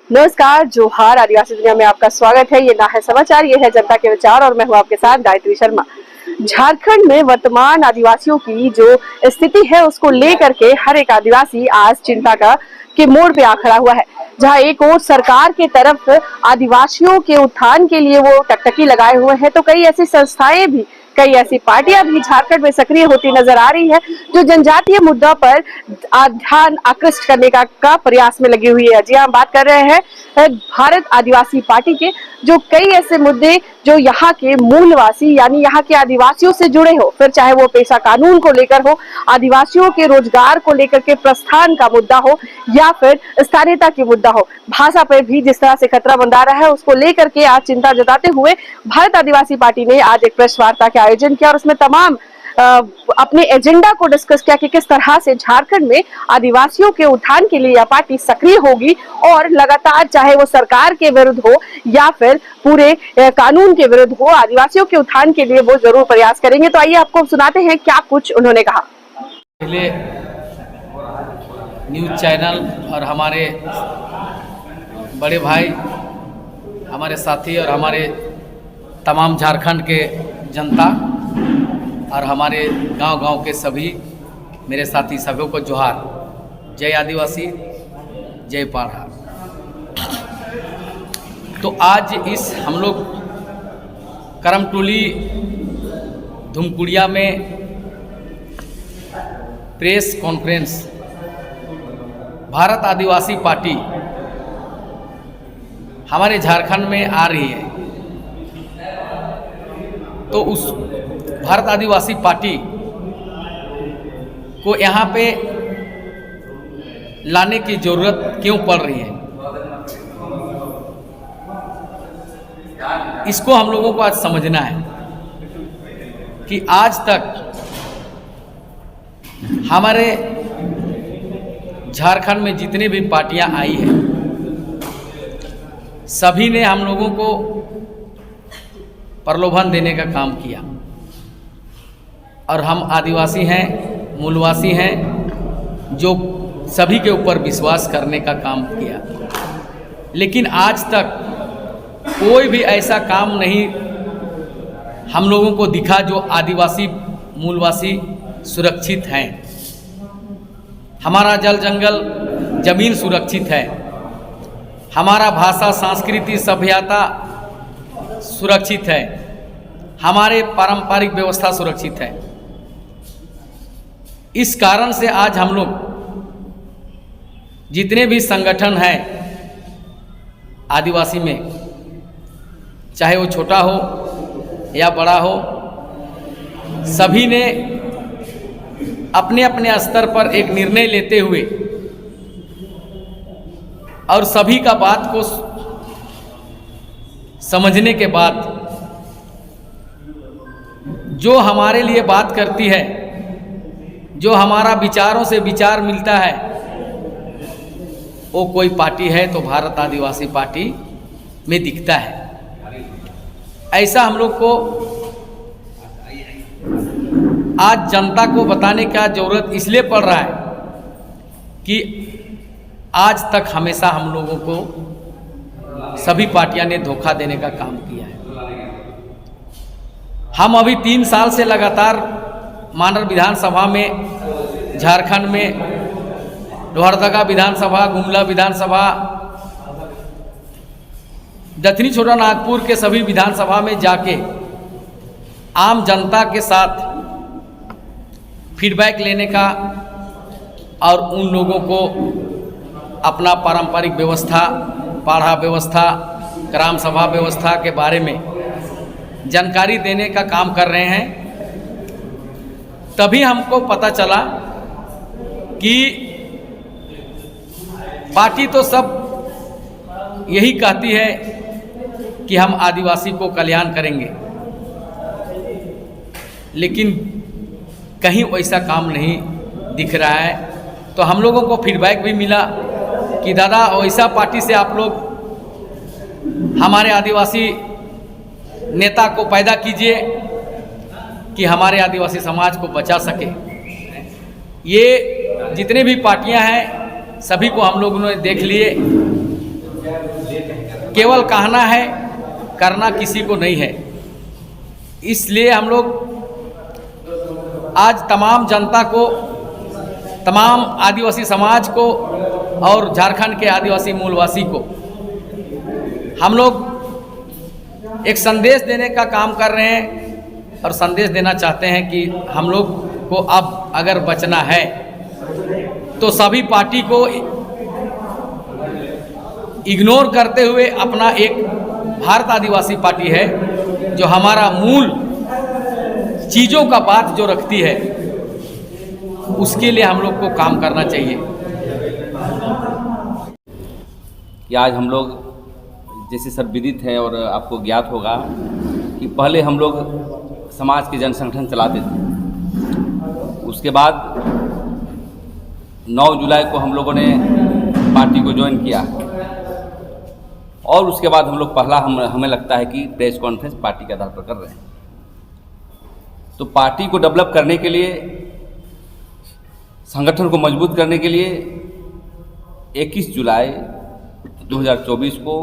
नमस्कार, जोहार। आदिवासी दुनिया में आपका स्वागत है। ये ना है समाचार, ये है जनता के विचार और मैं हूँ आपके साथ गायत्री शर्मा। झारखंड में वर्तमान आदिवासियों की जो स्थिति है उसको लेकर के हर एक आदिवासी आज चिंता के मोड़ पे आ खड़ा हुआ है। जहां एक ओर सरकार के तरफ आदिवासियों के उत्थान के लिए वो टकटकी लगाए हुए हैं, तो कई ऐसी संस्थाएं भी, कई ऐसी पार्टियां भी झारखंड में सक्रिय होती नजर आ रही है जो जनजातीय मुद्दा पर ध्यान आकृष्ट करने का प्रयास में लगी हुई है। जी हम बात कर रहे हैं भारत आदिवासी पार्टी के, जो कई ऐसे मुद्दे जो यहाँ के मूलवासी यानी यहाँ के आदिवासियों से जुड़े हो, फिर चाहे वो पेशा कानून को लेकर हो, आदिवासियों के रोजगार को लेकर के प्रस्थान का मुद्दा हो, या फिर स्थानीयता की मुद्दा हो, भाषा पर भी जिस तरह से खतरा मंडरा रहा है उसको लेकर के आज चिंता जताते हुए भारत आदिवासी पार्टी ने आज एक प्रेस वार्ता का आयोजन किया और उसमें तमाम अपने एजेंडा को डिस्कस किया कि किस तरह से झारखंड में आदिवासियों के उत्थान के लिए यह पार्टी सक्रिय होगी और लगातार, चाहे वो सरकार के विरुद्ध हो या फिर पूरे कानून के विरुद्ध हो, आदिवासियों के उत्थान के लिए वो जरूर प्रयास करेंगे। तो आइए आपको सुनाते हैं क्या कुछ उन्होंने कहा। पहले न्यूज़ चैनल और हमारे बड़े भाई, हमारे साथी और हमारे तमाम झारखंड के जनता और हमारे गांव-गांव के सभी मेरे साथी सभी को जोहार। जय आदिवासी, जय पाढ़ा। तो आज इस हम लोग करमटोली धुमकुड़िया में प्रेस कॉन्फ्रेंस भारत आदिवासी पार्टी हमारे झारखंड में आ रही है, तो उस भारत आदिवासी पार्टी को यहाँ पे लाने की ज़रूरत क्यों पड़ रही है, इसको हम लोगों को आज समझना है कि आज तक हमारे झारखंड में जितने भी पार्टियां आई हैं, सभी ने हम लोगों को प्रलोभन देने का काम किया और हम आदिवासी हैं, मूलवासी हैं, जो सभी के ऊपर विश्वास करने का काम किया। लेकिन आज तक कोई भी ऐसा काम नहीं हम लोगों को दिखा जो आदिवासी मूलवासी सुरक्षित हैं। हमारा जल जंगल जमीन सुरक्षित है, हमारा भाषा संस्कृति सभ्यता सुरक्षित है, हमारे पारंपरिक व्यवस्था सुरक्षित है। इस कारण से आज हम लोग जितने भी संगठन हैं आदिवासी में, चाहे वो छोटा हो या बड़ा हो, सभी ने अपने अपने स्तर पर एक निर्णय लेते हुए और सभी का बात को समझने के बाद जो हमारे लिए बात करती है, जो हमारा विचारों से विचार मिलता है, वो कोई पार्टी है तो भारत आदिवासी पार्टी में दिखता है। ऐसा हम लोग को आज जनता को बताने का जरूरत इसलिए पड़ रहा है कि आज तक हमेशा हम लोगों को सभी पार्टियां ने धोखा देने का काम किया है। हम अभी 3 साल से लगातार मानर विधानसभा में, झारखंड में लोहरदगा विधानसभा, गुमला विधानसभा, दक्षिणी छोटा नागपुर के सभी विधानसभा में जाके आम जनता के साथ फीडबैक लेने का और उन लोगों को अपना पारंपरिक व्यवस्था, पाढ़ा व्यवस्था, ग्राम सभा व्यवस्था के बारे में जानकारी देने का काम कर रहे हैं। तभी हमको पता चला कि पार्टी तो सब यही कहती है कि हम आदिवासी को कल्याण करेंगे, लेकिन कहीं वैसा काम नहीं दिख रहा है। तो हम लोगों को फीडबैक भी मिला कि दादा वैसा पार्टी से आप लोग हमारे आदिवासी नेता को पैदा कीजिए कि हमारे आदिवासी समाज को बचा सके। ये जितने भी पार्टियां हैं सभी को हम लोगों ने देख लिए केवल कहना है, करना किसी को नहीं है। इसलिए हम लोग आज तमाम जनता को, तमाम आदिवासी समाज को और झारखंड के आदिवासी मूलवासी को हम लोग एक संदेश देने का काम कर रहे हैं और संदेश देना चाहते हैं कि हम लोग को अब अगर बचना है तो सभी पार्टी को इग्नोर करते हुए अपना एक भारत आदिवासी पार्टी है जो हमारा मूल चीज़ों का बात जो रखती है, उसके लिए हम लोग को काम करना चाहिए। कि आज हम लोग जैसे सब विदित है और आपको ज्ञात होगा कि पहले हम लोग समाज के जन संगठन चलाते थे। उसके बाद 9 जुलाई को हम लोगों ने पार्टी को ज्वाइन किया और उसके बाद हम लोग पहला हमें लगता है कि प्रेस कॉन्फ्रेंस पार्टी के आधार पर कर रहे हैं। तो पार्टी को डेवलप करने के लिए, संगठन को मजबूत करने के लिए 21 जुलाई 2024 को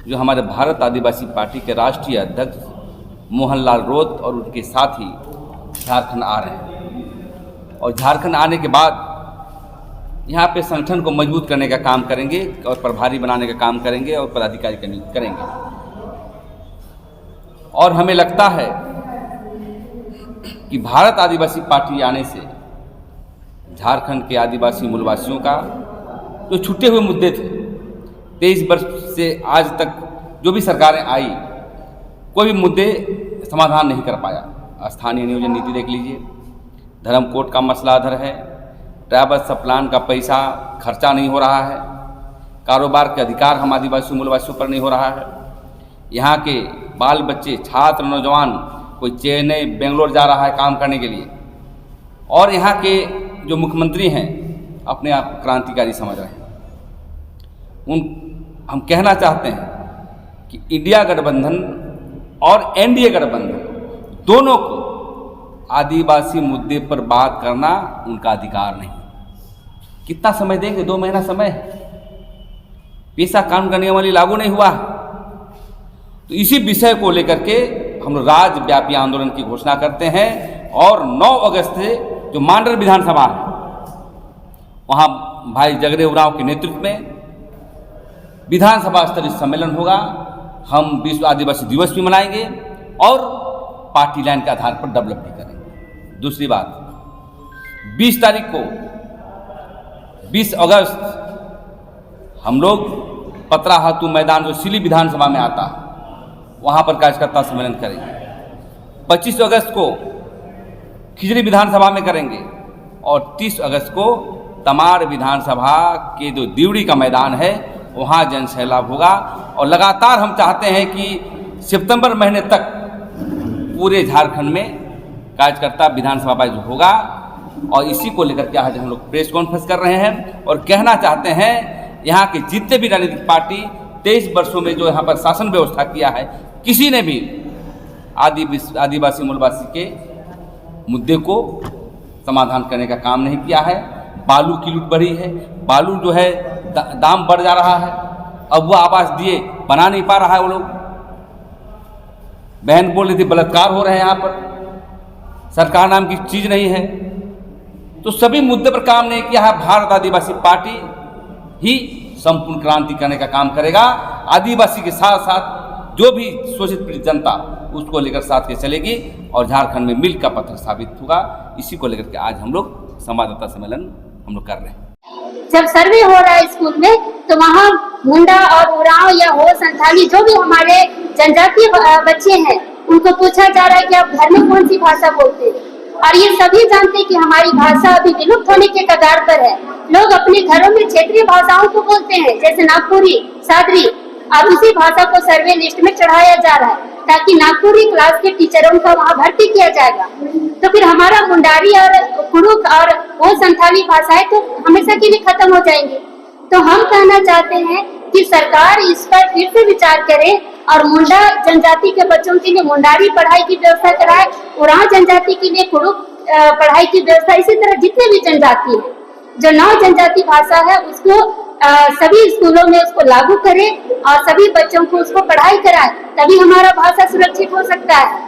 जो हमारे भारत आदिवासी पार्टी के राष्ट्रीय अध्यक्ष मोहनलाल रोत और उनके साथी झारखंड आ रहे हैं और झारखंड आने के बाद यहाँ पे संगठन को मजबूत करने का काम करेंगे और प्रभारी बनाने का काम करेंगे और पदाधिकारी का नियुक्त करेंगे। और हमें लगता है कि भारत आदिवासी पार्टी आने से झारखंड के आदिवासी मूलवासियों का जो छूटे हुए मुद्दे थे, 23 वर्ष से आज तक जो भी सरकारें आई, कोई भी मुद्दे समाधान नहीं कर पाया। स्थानीय नियोजन नीति देख लीजिए, धर्म कोड का मसला अधर है, ट्राइबल सब प्लान का पैसा खर्चा नहीं हो रहा है, कारोबार के अधिकार हम आदिवासी मूलवासियों पर नहीं हो रहा है, यहाँ के बाल बच्चे, छात्र, नौजवान कोई चेन्नई, बेंगलोर जा रहा है काम करने के लिए, और यहाँ के जो मुख्यमंत्री हैं अपने आप को क्रांतिकारी समझ रहे हैं। हम कहना चाहते हैं कि इंडिया गठबंधन और एनडीए गठबंधन दोनों को आदिवासी मुद्दे पर बात करना उनका अधिकार नहीं। कितना समय देंगे? 2 महीना समय है, पेशा कानून का नियमावली लागू नहीं हुआ। तो इसी विषय को लेकर के हम लोग राज्यव्यापी आंदोलन की घोषणा करते हैं और 9 अगस्त से जो मांडर विधानसभा है वहाँ भाई जगदेव उरांव के नेतृत्व में विधानसभा स्तरीय सम्मेलन होगा। हम विश्व आदिवासी दिवस भी मनाएंगे और पार्टी लाइन के आधार पर डेवलप भी करेंगे। दूसरी बात, 20 तारीख को 20 अगस्त हम लोग पतराहातू मैदान जो सिली विधानसभा में आता है वहाँ पर कार्यकर्ता सम्मेलन करेंगे। 25 अगस्त को खिजरी विधानसभा में करेंगे और 30 अगस्त को तमाड़ विधानसभा के जो दिवड़ी का मैदान है वहाँ जन सैलाब होगा। और लगातार हम चाहते हैं कि सितंबर महीने तक पूरे झारखंड में कार्यकर्ता विधानसभा वाइज होगा और इसी को लेकर के आज हम लोग प्रेस कॉन्फ्रेंस कर रहे हैं और कहना चाहते हैं यहाँ के जितने भी राजनीतिक पार्टी 23 वर्षों में जो यहाँ पर शासन व्यवस्था किया है, किसी ने भी आदिवासी मूलवासी के मुद्दे को समाधान करने का काम नहीं किया है। बालू की लूट बढ़ी है, बालू जो है दाम बढ़ जा रहा है, अब वो आवास दिए बना नहीं पा रहा है। वो लोग, बहन बोल रही थी बलात्कार हो रहे हैं यहाँ पर, सरकार नाम की चीज़ नहीं है। तो सभी मुद्दे पर काम नहीं किया है। भारत आदिवासी पार्टी ही संपूर्ण क्रांति करने का काम करेगा। आदिवासी के साथ साथ जो भी शोषित पीड़ित जनता उसको लेकर साथ के चलेगी और झारखंड में मील का पत्थर साबित होगा। इसी को लेकर के आज हम लोग संवाददाता सम्मेलन हम लोग कर रहे हैं। जब सर्वे हो रहा है स्कूल में तो वहाँ मुंडा और उरांव या हो संथाली जो भी हमारे जनजातीय बच्चे हैं उनको पूछा जा रहा है कि आप घर में कौन सी भाषा बोलते हैं, और ये सभी जानते हैं कि हमारी भाषा अभी विलुप्त होने के कगार पर है। लोग अपने घरों में क्षेत्रीय भाषाओं को बोलते हैं, जैसे नागपुरी, सादरी, और उसी भाषा को सर्वे लिस्ट में चढ़ाया जा रहा है ताकि नागपुरी क्लास के टीचरों का वहाँ भर्ती किया जाएगा। तो फिर हमारा मुंडारी और कुड़ुक और वो संथाली भाषाएं तो हमेशा के लिए खत्म हो जाएंगी। तो हम कहना चाहते हैं कि सरकार इस पर फिर से विचार करे और मुंडा जनजाति के बच्चों के लिए मुंडारी पढ़ाई की व्यवस्था कराए, उरांव जनजाति के लिए कुड़ुक पढ़ाई की व्यवस्था, इसी तरह जितने भी जनजाति है जो 9 जनजाति भाषा है उसको सभी स्कूलों में उसको लागू करें और सभी बच्चों को उसको पढ़ाई कराएं, तभी हमारा भाषा सुरक्षित हो सकता है।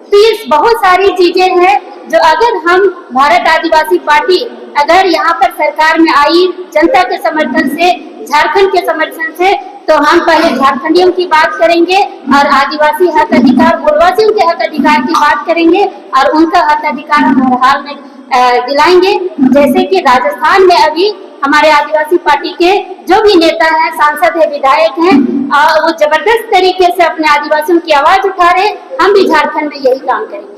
तो ये बहुत सारी चीजें हैं जो अगर हम भारत आदिवासी पार्टी अगर यहाँ पर सरकार में आई जनता के समर्थन से, झारखंड के समर्थन से, तो हम पहले झारखंडियों की बात करेंगे और आदिवासी हक अधिकार, मूलवासियों के हक अधिकार की बात करेंगे और उनका हक अधिकार हम हर हाल में दिलाएंगे। जैसे कि राजस्थान में अभी हमारे आदिवासी पार्टी के जो भी नेता हैं, सांसद है, विधायक हैं, वो जबरदस्त तरीके से अपने आदिवासियों की आवाज उठा रहे हैं। हम भी झारखंड में यही काम करेंगे।